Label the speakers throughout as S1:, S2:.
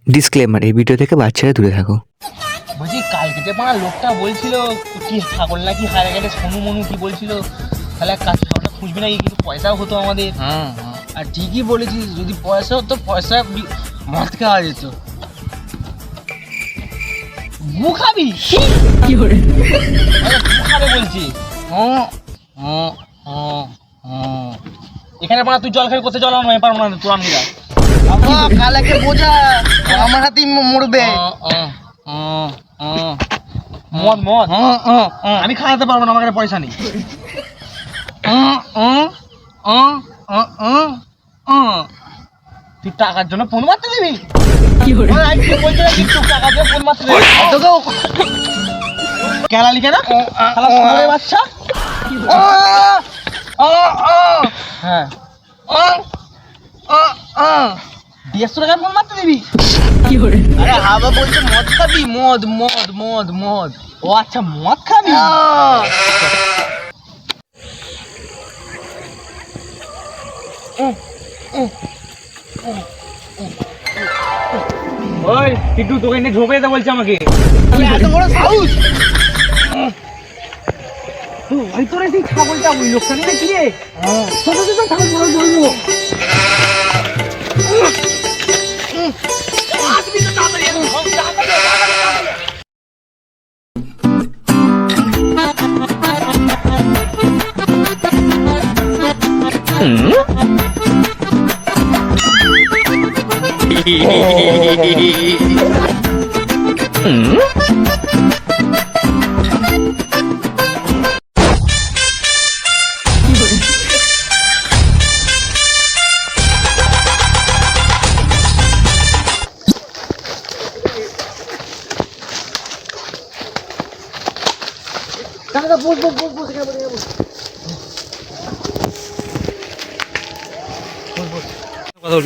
S1: Disclaimer, এই video থেকে বাচ্চারা দূরে থাকো।
S2: বলছি কালকে যে পাড়া লোকটা বলছিল কি ছাগল নাকি হারে গেলে সোনু মনু কি বলছিল, তাহলে এক কাজ ছাগলটা খুঁজবি নাকি, কিন্তু পয়সাও হতো আমাদের। আর ঠিকই বলেছিস, যদি পয়সা হতো পয়সা মদ খাওয়া যেত। গু খাবি কি করে গু খাবে বলছি। এখানে পাড়া তুই জল খাবি, কোথায় জল আনবো পারবো না তোর আমি কালাকে বোঝা আমার হাতেই মরবে। মদ মদ আমি খাওয়াতে পারবো না, আমার কাছে পয়সা নেই। তুই টাকার জন্য ফোন মারতে দিবি? টাকার জন্য ফোন মারতে দিবি কেলালি কেন বাচ্চা? হ্যাঁ 150 টাকায় ফোন মারতে দিবি? আরে হাবা বলছে মদ খাবি, মদ মদ মদ মদ। ও আচ্ছা মদ খাবি। ওই টিটু তোকে নিয়ে ঝোপে যেতে বলছে আমাকে। এত বড় সাউথ ওই তোর সেই ছাগলটা ওই লোকটা নিয়ে কি রে? ছোট ছোট ছাগল বলবো।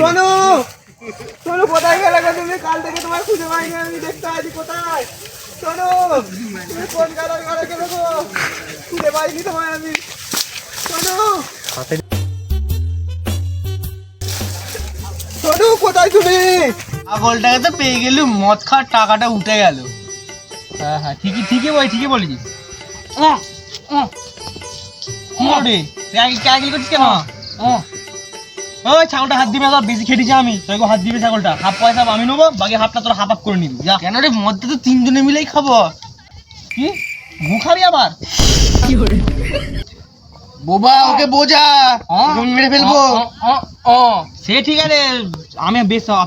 S3: সোনু সোনু কোথায় গেলে গো তুমি? কাল থেকে তোমার খুঁজে পাইনি, আমি দেখতে আছি কোথায়। সোনু তুমি কোন কালার ঘরে গেলে গো? খুঁজে পাইনি তোমায় আমি। সোনু সোনু কোথায় তুমি?
S2: ছাগলটাকে তো পেয়ে গেলু, মদ খাওয়ার টাকাটা উঠে গেল। হ্যাঁ হ্যাঁ ঠিকই ঠিকই ঠিকই বলেছিস। করছিস কেন? ওই ছাগলটা হাত দিবে, বেশি খেটেছি আমি, তোকে হাত দিবে ছাগলটা। হাফ পয়সা আমি নেবো, বাকি হাফটা তোর হাফ করে নিবি। কেন রে? মদটা তো তিনজনে মিলেই খাবো। কি গু খাবি আবার? বোবা ওকে বোঝা, মেরে ফেলবো। সে ঠিক আছে, আমি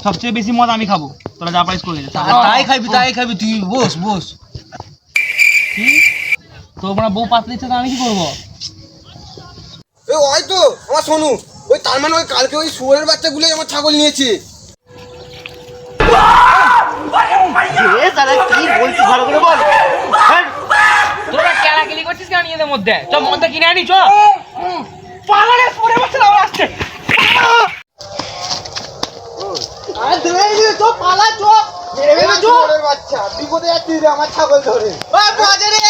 S2: সবচেয়ে বেশি মদ আমি খাবো, তোরা যা পারিস করে দে। তাই খাবি তাই খাবি, তুই বস বস। কি তোমরা বউ পাতলে দিচ্ছে তো আমি কি করবো?
S3: ওই তো আমার সোনু, ওই তার মানে ওই কালকে ওই শুয়োরের বাচ্চাগুলো আমার ছাগল নিয়েছে।
S2: কি বলছিস ভালো করে বল। তোরা কেলাকেলি করছিস কেন নিজেদের মধ্যে? চ মদটা কিনে আনি, চ। পালারে পরে বসে না আসছে।
S3: আরে দে তো পালা, চ মেরে ফেলে চ। শুয়োরের বাচ্চা বিপদে যাচ্ছিস রে আমার ছাগল ধরে। ওই বাজারে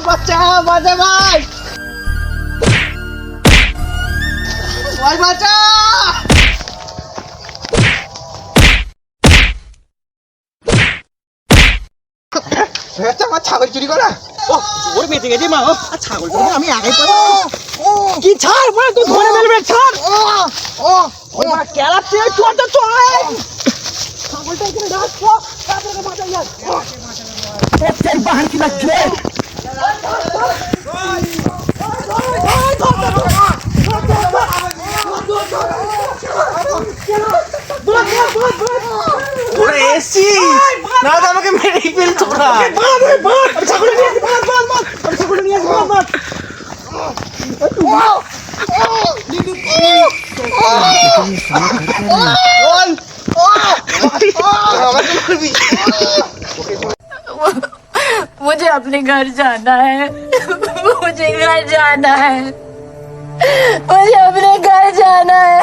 S3: বাচ্চা বাজা ভাই, ওই বাচ্চা আমার ছাগল চুরি করা।
S2: ওর বেঁচে গেছে মা।
S3: ছাগল চুরি আমি আগে
S2: কি ছাড় বল, তুই ধরে মেলবে ছাড়।
S3: ওই মা কেলাচ্ছে, চল তো চল। ছাগলটা এখানে রাখ, তাড়াতাড়ি বাঁচাই যা। বাহান কি লাগছে?
S2: ওরে এসি না তো আমাকে মেরে ফেল তোরা।
S3: ছাগল নিয়ে আসি, ছাগল নিয়ে আসি।
S4: मुझे अपने घर जाना है। मुझे घर जाना है। मुझे अपने घर जाना है।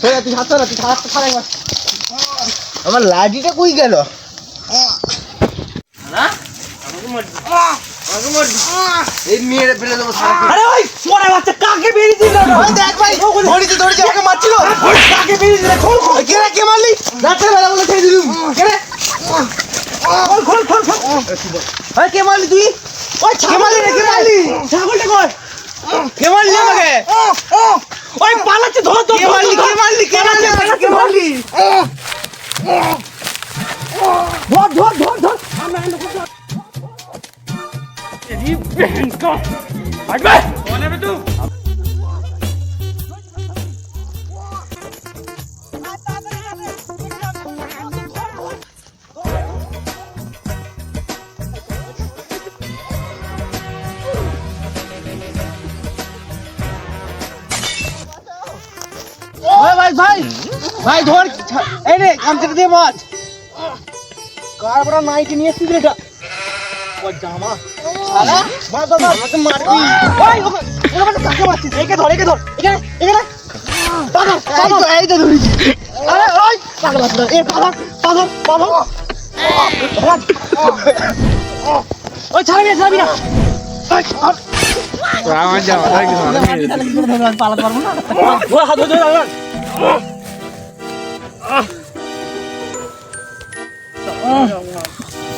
S3: তুই হাত ধর, তুই হাত ছাড়া একবার। আমার লাঠিটা কই গেল? এই মেরে ফেলে দেবো সারা।
S2: আরে ওই সোনা বাচ্চা কাকে বেরিয়ে দিল?
S3: ওই দেখ ভাই, ধরেছে ওকে মারছিল।
S2: কাকে বেরিয়ে দিল? খোল খোল
S3: কে রে, কে মারলি? রাতের বেলা বলে ছেড়ে দিলুম। কে রে?
S2: খোল খোল খোল খোল।
S3: ওই কে মারলি তুই? ওই কে মারলি রে, কে মারলি?
S2: ছাগলটা কই?
S3: কে মারলি আমাকে?
S2: ওই পালাচ্ছে, ধর ধর।
S3: কে মারলি, কে মারলি, কে মারলি, কে মারলি?
S2: ধর ধর ধর ধর।
S3: ভাই ভাই ভাই ধর, এই রে গামছাটা দিয়ে মাছ। কার বড় নাইটি নিয়ে এসেছিস এটা? ও জামা শালা, মার দাদা আমাকে মারবি। ওই ওকে মানে কাকে মারছিস? একে ধর, একে ধর, এখানে এখানে পাগল পাগল, এই তো ধরেছি। আরে ওই পাগল আছে, এ পাগল পাগল পাগল।
S2: ওই ছাড়বি না, ছাড়বি না।
S1: আমার যাওয়া
S2: পালাতে পারবো না। ওই হাত ধরে ধরে।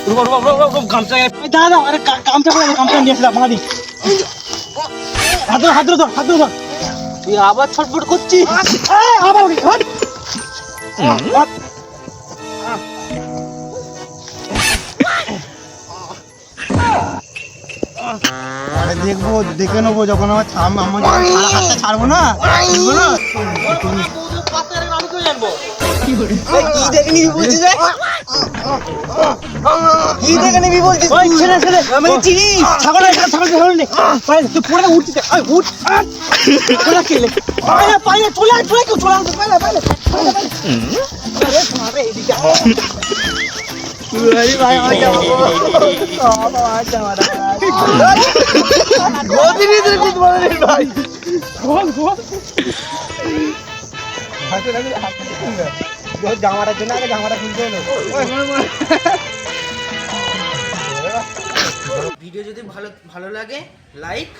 S2: রুকো রুকো রুকো রুকো, গামছা দাদা, আরে গামছা পরে গামছা নিয়ে আসলাম মাদি। হাত ধর হাত ধর হাত ধর।
S3: তুই আবার ছটফট করছিস?
S2: আবার উঠি, হাট।
S3: আরে দেখবো, দেখে নেবো যখন আমার আমার যখন সারা হাতটা ছাড়বো না, দেখবো না। কি দেখে নিবি বলছিস রে? কি দেখে নিবি বলছিস?
S2: ওই ছেলে ছেলে,
S3: আমি চিনিস?
S2: ছাগল ছাগল ছাগল নে। তুই পড়ে উঠতে, ওই উঠ। কোলা কেলে? পাইলে পাইলে চলে আয়, চলে কেউ চলে আসবে, পাইলে পাইলে। আরে মারে এদিকে।
S3: আরে ভাই আমার যাবো, আমার যাবো না। গদি নিয়ে তুই কুদ মারলি ভাই।
S2: গোল গোল।
S3: হাতে লাগি, হাতে লাগি। তোর জামাটার জন্য আগে জামাটা খুলতে হলো। ভিডিও যদি ভালো লাগে লাইক,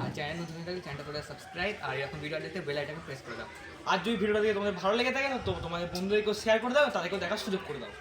S1: আর চ্যানেল নতুন হয়ে থাকলে চ্যানেলটা করে সাবস্ক্রাইব, আর এরকম ভিডিও দেখতে বেল আইকনটা প্রেস করে দাও।
S2: আর যদি ভিডিওটা দেখে তোমাদের ভালো লেগে থাকে না, তো তোমাদের বন্ধুদেরকেও শেয়ার করে দাও, তাদেরকেও দেখার সুযোগ করে দাও।